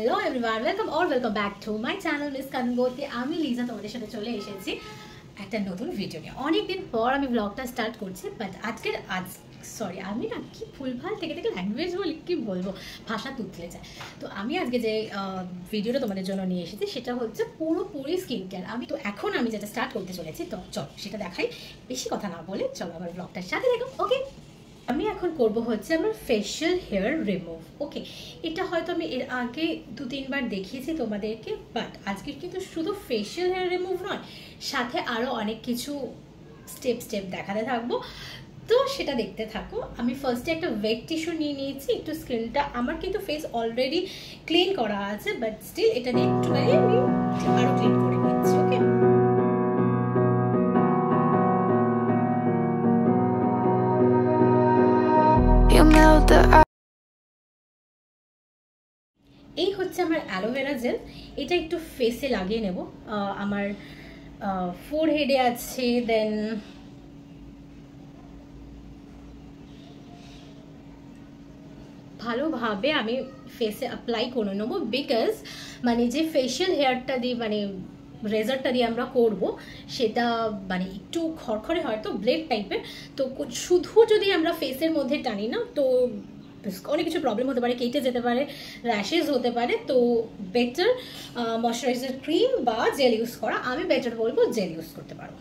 Hello everyone, welcome back to my channel Miss কানগোতে। আমি Liza তোমাদের সাথে চলে এসেছি একটা নতুন ভিডিও নিয়ে। অনেকদিন পর আমি ব্লগটা স্টার্ট করছি, বাট আমি না কি ভুলভাল থেকে ল্যাঙ্গুয়েজ বলি, কি বলবো, ভাষা তুতলে যায়। তো আমি আজকে যে ভিডিওটা তোমাদের জন্য নিয়ে এসেছি সেটা হচ্ছে পুরোপুরি স্কিন কেয়ার। এখন আমি যেটা স্টার্ট করতে চলেছি, তো চলো সেটা দেখাই। বেশি কথা না বলে চলো আমার ব্লগটার সাথে দেখো। ওকে, আমি এখন করব হচ্ছে আমার ফেশিয়াল হেয়ার রিমুভ। ওকে, এটা হয়তো আমি এর আগে 2-3 বার দেখিয়েছি তোমাদেরকে, বাট আজকে কিন্তু শুধু ফেশিয়াল হেয়ার রিমুভ নয়, সাথে আরও অনেক কিছু স্টেপ দেখাতে থাকবো। তো সেটা দেখতে থাকো। আমি ফার্স্টে একটা ওয়েট টিস্যু নিয়ে নিয়েছি, একটু স্কিনটা আমার কিন্তু ফেস অলরেডি ক্লিন করা আছে, বাট স্টিল এটা দিয়ে একটুখানি আমি আরও ক্লিন করে নিচ্ছি। ওকে, এই হচ্ছে আমার অ্যালোভেরা জেল। এটা একটু ফেসে লাগিয়ে নেব। আমার ফোরহেডে আছে, দেন ভালোভাবে আমি ফেসে অ্যাপ্লাই করে নেবো, বিকজ মানে যে ফেশিয়াল হেয়ারটা দিয়ে মানে রেজারটা দিয়ে আমরা করব সেটা মানে একটু খড়খড়ে হয়, তো ব্লেড টাইপের। তো শুধু যদি আমরা ফেসের মধ্যে টানি না, তো অনেক কিছু প্রবলেম হতে পারে, কেটে যেতে পারে, র্যাশেস হতে পারে। তো বেটার ময়শ্চারাইজার ক্রিম বা জেল ইউজ করা। আমি বেটার বলবো জেল ইউজ করতে পারো।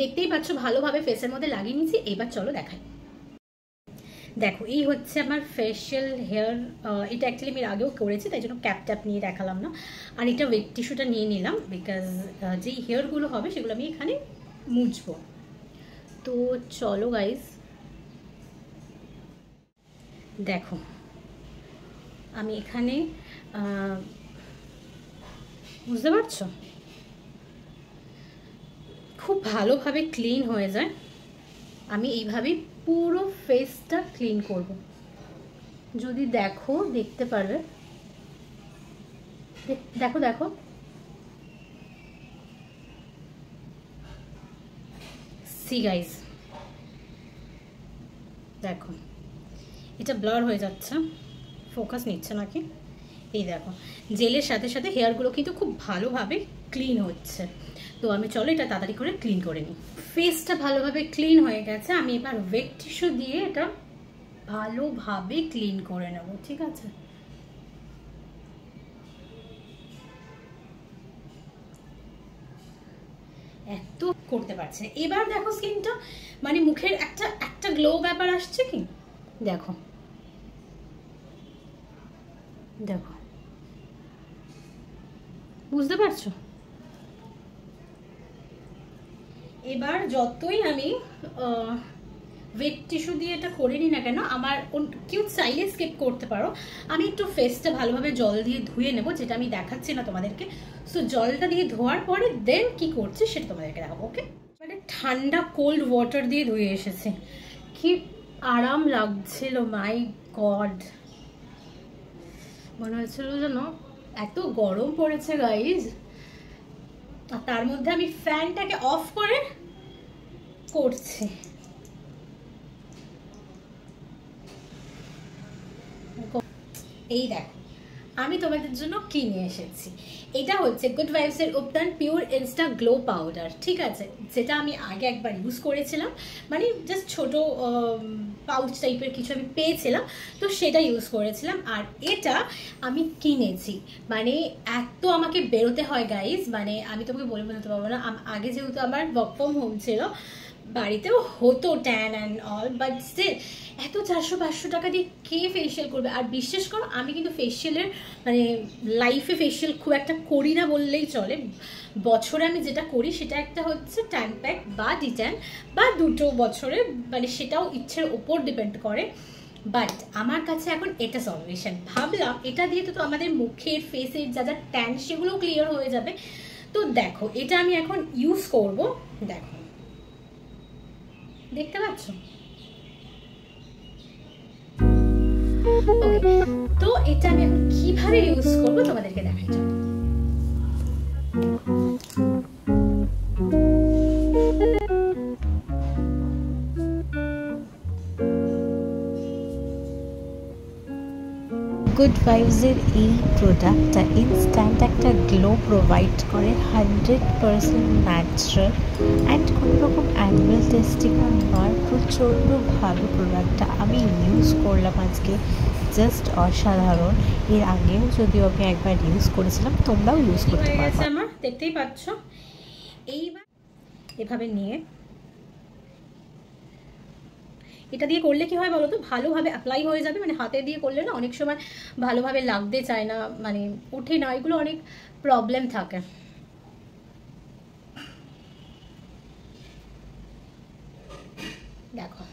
দেখতেই পাচ্ছ ভালোভাবে ফেসের মধ্যে লাগিয়ে নিয়েছি। এবার চলো দেখাই। দেখো, এই হচ্ছে আমার ফেশিয়াল হেয়ার। এটা অ্যাকচুয়ালি আমি আগেও করেছি, তাই জন্য ক্যাপ নিয়ে দেখালাম না। আর এটা ওয়েট টিস্যুটা নিয়ে নিলাম, বিকজ যেই হেয়ারগুলো হবে সেগুলো আমি এখানে মুছবো। তো চলো গাইজ, দেখো আমি এখানে বুঝতে পারছো খুব ভালোভাবে ক্লিন হয়ে যায়। আমি এইভাবেই পুরো ফেসটা ক্লিন করব। যদি দেখতে পারবে, দেখো সি গাইজ, দেখো এটা ব্লার হয়ে যাচ্ছে, ফোকাস নিচ্ছে নাকি। এই দেখো, জেলের সাথে সাথে হেয়ারগুলো কিন্তু খুব ভালোভাবে ক্লিন হচ্ছে। তো আমি চলো এটা তাড়াতাড়ি করে ক্লিন করে নিই। ফেসটা ভালোভাবে ক্লিন হয়ে গেছে, আমি এবার ওয়েট টিস্যু দিয়ে এটা ভালোভাবে ক্লিন করে নেব। ঠিক আছে, এত করতে পারছে না। এবার দেখো স্কিনটা মানে মুখের একটা গ্লো ব্যাপার আসছে কি, দেখো বুঝতে পারছো। এবার যতই আমি ওয়েট টিস্যু দিয়ে এটা করে নিই না কেন, আমার কেউ চাইলে স্কিপ করতে পারো। আমি একটু ফেসটা ভালোভাবে জল দিয়ে ধুয়ে নেব, যেটা আমি দেখাচ্ছি না তোমাদেরকে। সো জলটা দিয়ে ধোয়ার পরে দেন কি করছি সেটা তোমাদেরকে দেখাবো। ওকে, মানে ঠান্ডা কোল্ড ওয়াটার দিয়ে ধুয়ে এসেছি, কি আরাম লাগছিল, মাই গড। মনে হচ্ছিল যেন এত গরম পড়েছে গাইজ, আর তার মধ্যে আমি ফ্যানটাকে অফ করে করছি। এই দেখো আমি তোমাদের জন্য কি নিয়ে এসেছি। এটা হচ্ছে good ভাইবসের উপটান pure Insta glow powder. ঠিক আছে, যেটা আমি আগে একবার ইউজ করেছিলাম, মানে জাস্ট ছোট পাউচ টাইপের কিছু আমি পেয়েছিলাম, তো সেটা ইউজ করেছিলাম। আর এটা আমি কিনেছি, মানে এত আমাকে বেরোতে হয় গাইজ, মানে আমি তোমাকে বলতে পারবো না। আগে যেহেতু আমার ওয়ার্ক ফ্রম হোম ছিল, বাড়িতেও হতো tan and all, but still এত 400-500 টাকা দিয়ে কে ফেশিয়াল করবে। আর বিশ্বাস করো, আমি কিন্তু ফেশিয়ালের মানে লাইফে ফেশিয়াল খুব একটা করি না বললেই চলে। বছরে আমি যেটা করি সেটা একটা হচ্ছে ট্যান প্যাক বা ডিট্যান, বা দুটো বছরে, মানে সেটাও ইচ্ছের ওপর ডিপেন্ড করে। বাট আমার কাছে এখন এটা সলিউশন। ভাবলাম এটা দিয়ে তো আমাদের মুখের ফেসের যা ট্যান সেগুলো ক্লিয়ার হয়ে যাবে। তো দেখো এটা আমি এখন ইউজ করব। দেখো, দেখতে পাচ্ছ। ওকে, তো এটা আমি এখন কিভাবে ইউজ করবো তোমাদেরকে দেখাই। গুড ভাইবসের এই প্রোডাক্টটা ইনস্ট্যান্ট একটা গ্লো প্রোভাইড করে, 100% ন্যাচারাল অ্যান্ড কোনো রকম অ্যানিম্যাল টেস্টিংও নয়। প্রচণ্ড ভালো প্রোডাক্টটা, আমি ইউজ করলাম আজকে, জাস্ট অসাধারণ। এর আগেও যদিও আমি একবার ইউজ করেছিলাম, তোমরাও ইউজ করতে পারবে। আমার দেখতেই পাচ্ছ, এইবার এভাবে নিয়ে এটা দিয়ে করলে কি হয় বলো তো, ভালোভাবে অ্যাপ্লাই হয়ে যাবে। মানে হাতে দিয়ে করলে না অনেক সময় ভালোভাবে লাগতে চায় না, মানে ওঠে না, এগুলো অনেক প্রবলেম থাকে। দেখো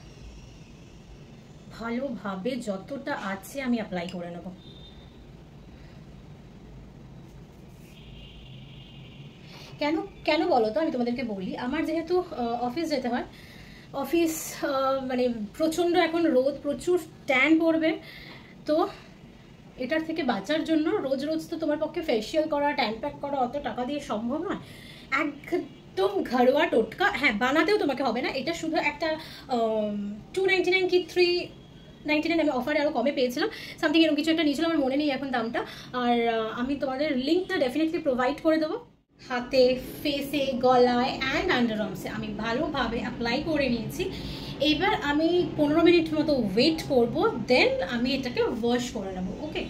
ভালোভাবে যতটা আছে আমি অ্যাপ্লাই করে নেব। কেন কেন বলো তো, আমি তোমাদেরকে বলি। আমার যেহেতু অফিস যেতে হয়, অফিস মানে প্রচণ্ড এখন রোদ, প্রচুর ট্যান পড়বে, তো এটার থেকে বাঁচার জন্য রোজ রোজ তো তোমার পক্ষে ফেসিয়াল করা, ট্যান প্যাক করা অত টাকা দিয়ে সম্ভব নয়। একদম ঘরোয়া টোটকা, হ্যাঁ বানাতেও তোমাকে হবে না, এটা শুধু একটা 299 কি 399 আমি অফারে আরও কমে পেয়েছিলাম, সামথিং এরকম কিছু একটা নিয়েছিলাম, আমার মনে নেই এখন দামটা। আর আমি তোমাদের লিঙ্কটা ডেফিনেটলি প্রোভাইড করে দেবো। হাতে, ফেসে, গলায় অ্যান্ড আন্ডার আর্মসে আমি ভালোভাবে অ্যাপ্লাই করে নিয়েছি। এবার আমি 15 মিনিট মতো ওয়েট করব, দেন আমি এটাকে ওয়াশ করে নেবো। ওকে,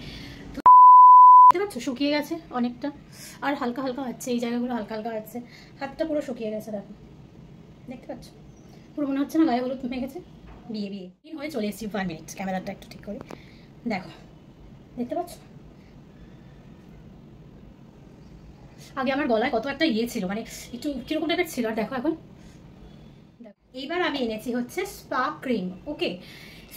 দেখতে পাচ্ছ শুকিয়ে গেছে অনেকটা, আর হালকা হালকা হচ্ছে, এই জায়গাগুলো হালকা হালকা হচ্ছে, হাতটা পুরো শুকিয়ে গেছে। দেখো দেখতে পাচ্ছ, পুরো মনে হচ্ছে না গায়ে হলুদ হয়ে গেছে। বিয়ে বিয়ে হয়ে চলে এসেছি। 1 মিনিট, ক্যামেরাটা একটু ঠিক করে দেখো, দেখতে পাচ্ছ আগে আমার গলায় কত একটা ইয়ে ছিল, মানে একটু কিরকম টাইপের ছিল, আর দেখো এখন। এইবার আমি এনেছি হচ্ছে স্পা ক্রিম। ওকে,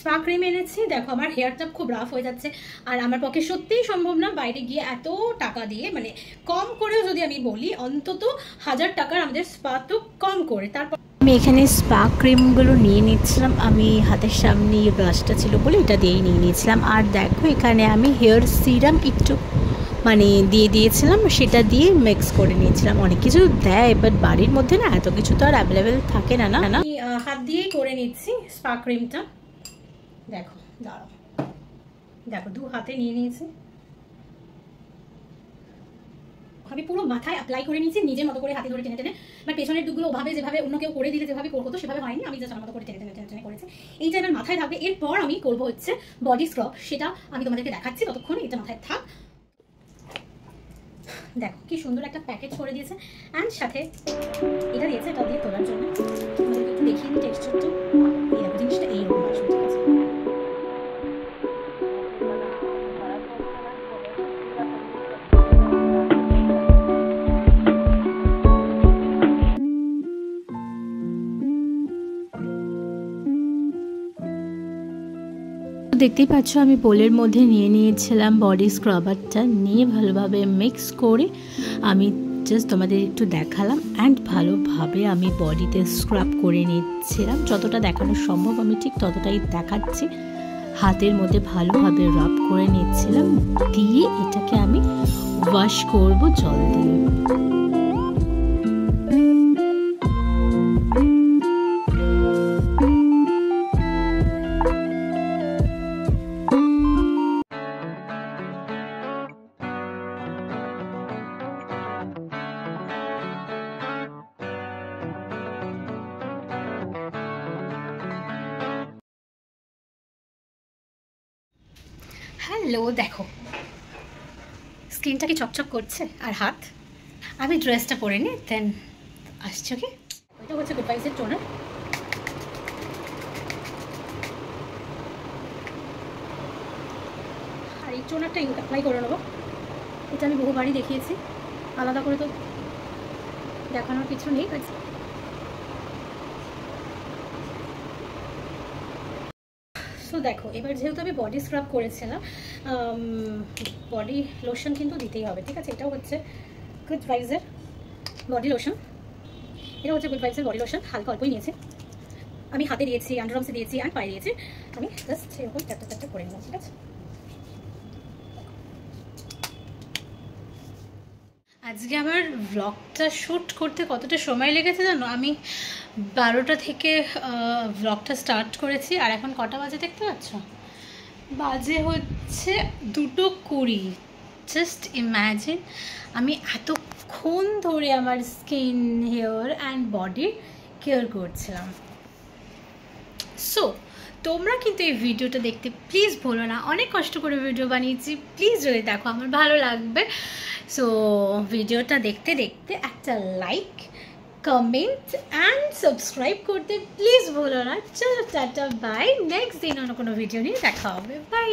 স্পা ক্রিম এনেছি। দেখো আমার হেয়ারটা খুব রাফ হয়ে যাচ্ছে, আর আমার পক্ষে সত্যিই সম্ভব না বাইরে গিয়ে এত টাকা দিয়ে, মানে কম করেও যদি আমি বলি অন্তত 1000 টাকার আমাদের স্পা, তো কম করে। তারপর আমি এখানে স্পা ক্রিমগুলো নিয়ে নিচ্ছিলাম, আমি হাতের সামনে ব্রাশটা ছিল বলে এটা দিয়েই নিয়ে নিয়েছিলাম। আর দেখো এখানে আমি হেয়ার সিরাম একটু মানে দিয়ে দিয়েছিলাম, সেটা দিয়ে মিক্স করে নিয়েছিলাম। অনেক কিছু দেয়, বাট বাড়ির মধ্যে না এত কিছু তো আর অ্যাভেলেবেল থাকে না। না আমি হাত দিয়েই করে নিচ্ছি স্পা ক্রিমটা। দেখো দাঁড়াও, দেখো 2 হাতে নিয়ে নিয়েছি, আমি পুরো মাথায় অ্যাপ্লাই করে নিয়েছি নিজের মতো করে, হাতে ধরে টেনে টেনে। বাট পেছনের দিকগুলো ওভাবে যেভাবে অন্য কেউ করে দিলে যেভাবে করবো তো সেভাবে হয়নি, আমি জাস্ট আমার মতো করে টেনে টেনে টেনে টেনে করেছি। এইটা এবার মাথায় থাকবে। এরপর আমি করবো হচ্ছে বডি স্ক্রাব, সেটা আমি তোমাদেরকে দেখাচ্ছি, ততক্ষণ এটা মাথায় থাক। দেখো কি সুন্দর একটা প্যাকেজ করে দিয়েছে, অ্যান্ড সাথে এটা দিয়েছে, এটা দিয়ে তোলার জন্য তোমাদেরকে একটু দেখিয়ে দিই টেক্সচারটা। এই দেখো জিনিসটা এইরকম আসবে, ঠিক আছে। দেখতেই পাচ্ছ আমি বোলের মধ্যে নিয়ে নিয়েছিলাম বডি স্ক্রাবারটা, নিয়ে ভালোভাবে মিক্স করে আমি জাস্ট তোমাদের একটু দেখালাম, অ্যান্ড ভালোভাবে আমি বডিতে স্ক্রাব করে নিচ্ছিলাম। যতটা দেখানো সম্ভব আমি ঠিক ততটাই দেখাচ্ছি। হাতের মধ্যে ভালোভাবে রাব করে নিচ্ছিলাম, দিয়ে এটাকে আমি ওয়াশ করব জল দিয়ে। হ্যালো, দেখো স্কিনটা কি চকচক করছে, আর হাত। আমি ড্রেসটা পরে নিই, দেন আসছে। ওকে, ওইটা হচ্ছে গুড ভাইবসের টোনার। আর এই টোনারটা অ্যাপ্লাই করে নেবো। এটা আমি বহুবারই দেখিয়েছি, আলাদা করে তো দেখানোর কিছু নেই। সো দেখো এবার যেহেতু আমি বডি স্ক্রাব করেছিলাম, বডি লোশন কিন্তু দিতেই হবে, ঠিক আছে। এটাও হচ্ছে গুড ভাইবসের বডি লোশন, এটা হচ্ছে গুড ভাইবসের বডি লোশন। হালকা অল্পই নিয়েছি আমি, হাতে দিয়েছি, আন্ডার আর্মসে দিয়েছি, অ্যান্ড পায়ে দিয়েছি। আমি জাস্ট এরকম চারটে চারটে করে নিলাম, ঠিক আছে। আজকে আমার ব্লগটা শ্যুট করতে কতটা সময় লেগেছে জানো? আমি 12টা থেকে ব্লগটা স্টার্ট করেছি, আর এখন কটা বাজে দেখতে পাচ্ছ? বাজে হচ্ছে 2:20। জাস্ট ইম্যাজিন আমি এতক্ষণ ধরে আমার স্কিন, হেয়ার অ্যান্ড বডির কেয়ার করছিলাম। সো তোমরা কিন্তু এই ভিডিওটা দেখতে প্লিজ ভুলো না, অনেক কষ্ট করে ভিডিও বানিয়েছি, প্লিজ যদি দেখো আমার ভালো লাগবে। সো ভিডিওটা দেখতে দেখতে একটা লাইক, কমেন্ট অ্যান্ড সাবস্ক্রাইব করতে প্লিজ ভুলো না। চলো টাটা, বাই। নেক্সট দিন অন্য কোনো ভিডিও নিয়ে দেখা হবে, বাই।